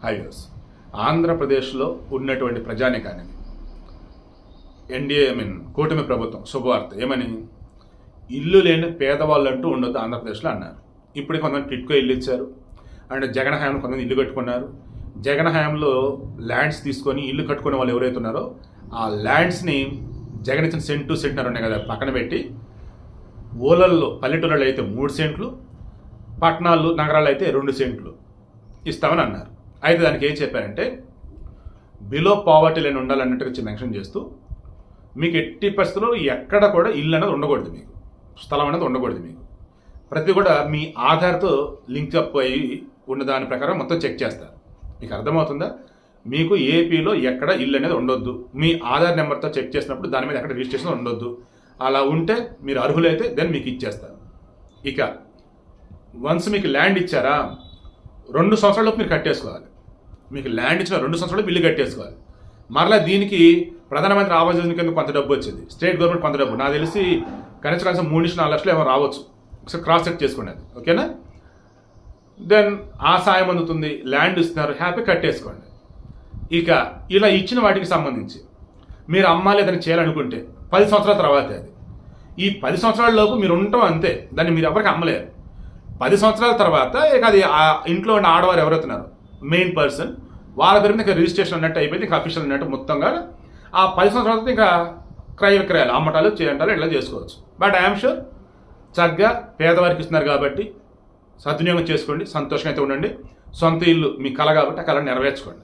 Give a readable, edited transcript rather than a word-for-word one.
Highways ఆంధ్రప్రదేశ్లో ఉన్నటువంటి ప్రజానికానికి ఎన్డీఏ కూటమి ప్రభుత్వం శుభవార్త ఏమని, ఇల్లు లేని పేదవాళ్ళు అంటూ ఉండొద్దు ఆంధ్రప్రదేశ్లో అన్నారు. ఇప్పుడు కొంతమంది టిట్కో ఇల్లు ఇచ్చారు అండ్ జగన్ హయాంలో కొంతమంది ఇల్లు కట్టుకున్నారు. జగన్ హయాంలో ల్యాండ్స్ తీసుకొని ఇల్లు కట్టుకునే వాళ్ళు ఎవరైతే ఉన్నారో ఆ ల్యాండ్స్ని జగన్ ఇచ్చిన సెంటున్నర ఉన్నాయి కదా పక్కన పెట్టి ఊళ్ళల్లో పల్లెటూళ్ళలో అయితే 3 సెంట్లు, పట్టణాలు నగరాలు అయితే 2 సెంట్లు ఇస్తామని అన్నారు. అయితే దానికి ఏం చెప్పారంటే బిలో పావర్టీ లైన్ ఉండాలన్నట్టుగా మెన్షన్ చేస్తూ మీకు ఎట్టి పరిస్థితుల్లో ఎక్కడ కూడా ఇల్లు అనేది ఉండకూడదు, మీకు స్థలం అనేది ఉండకూడదు, మీకు ప్రతి కూడా మీ ఆధార్తో లింక్ అప్ అయ్యి ఉన్న దాని ప్రకారం మొత్తం చెక్ చేస్తారు. మీకు అర్థమవుతుందా? మీకు ఏపీలో ఎక్కడ ఇల్లు అనేది ఉండొద్దు, మీ ఆధార్ నెంబర్తో చెక్ చేసినప్పుడు దాని మీద ఎక్కడ రిజిస్ట్రేషన్ ఉండొద్దు. అలా ఉంటే మీరు అర్హులైతే దెన్ మీకు ఇచ్చేస్తారు. ఇక వన్స్ మీకు ల్యాండ్ ఇచ్చారా 2 సంవత్సరాలకు మీరు కట్టేసుకోవాలి. మీకు ల్యాండ్ ఇచ్చిన 2 సంవత్సరాలు బిల్లు కట్టేసుకోవాలి. మరలా దీనికి ప్రధానమంత్రి ఆవాస్ యోజన కింద కొంత డబ్బు వచ్చింది, స్టేట్ గవర్నమెంట్ కొంత డబ్బు, నాకు తెలిసి కనీసం 3-4 లక్షలు ఏమో రావచ్చు. ఒకసారి క్రాస్ చెక్ చేసుకోండి అది, ఓకేనా? దెన్ ఆ సాయం అందుతుంది, ల్యాండ్ ఇస్తున్నారు, హ్యాపీ కట్టేసుకోండి. ఇక ఇలా ఇచ్చిన వాటికి సంబంధించి మీరు అమ్మాలి ఏదైనా చేయాలనుకుంటే 10 సంవత్సరాల తర్వాత అది, ఈ 10 సంవత్సరాల లోపు మీరు ఉండటం అంతే, దాన్ని మీరు ఎవరికి అమ్మలేరు. 10 సంవత్సరాల తర్వాత ఇక అది ఆ ఇంట్లో ఉన్న ఆడవారు ఎవరైతున్నారు మెయిన్ పర్సన్ వాళ్ళ పేరు మీద రిజిస్ట్రేషన్ అన్నట్టు అయిపోయింది, ఇంకా అఫీషియల్ అన్నట్టు మొత్తంగా. ఆ 10 సంవత్సరాల తర్వాత ఇంకా క్రయ విక్రయాలు అమ్మటాలు చేయంటాలు ఇట్లా చేసుకోవచ్చు. బట్ ఐఎమ్ షూర్ చక్కగా పేదవారికి ఇస్తున్నారు కాబట్టి సద్వినియోగం చేసుకోండి, సంతోషంగా అయితే ఉండండి. సొంత ఇల్లు మీ కళ కాబట్టి ఆ కళను నెరవేర్చుకోండి.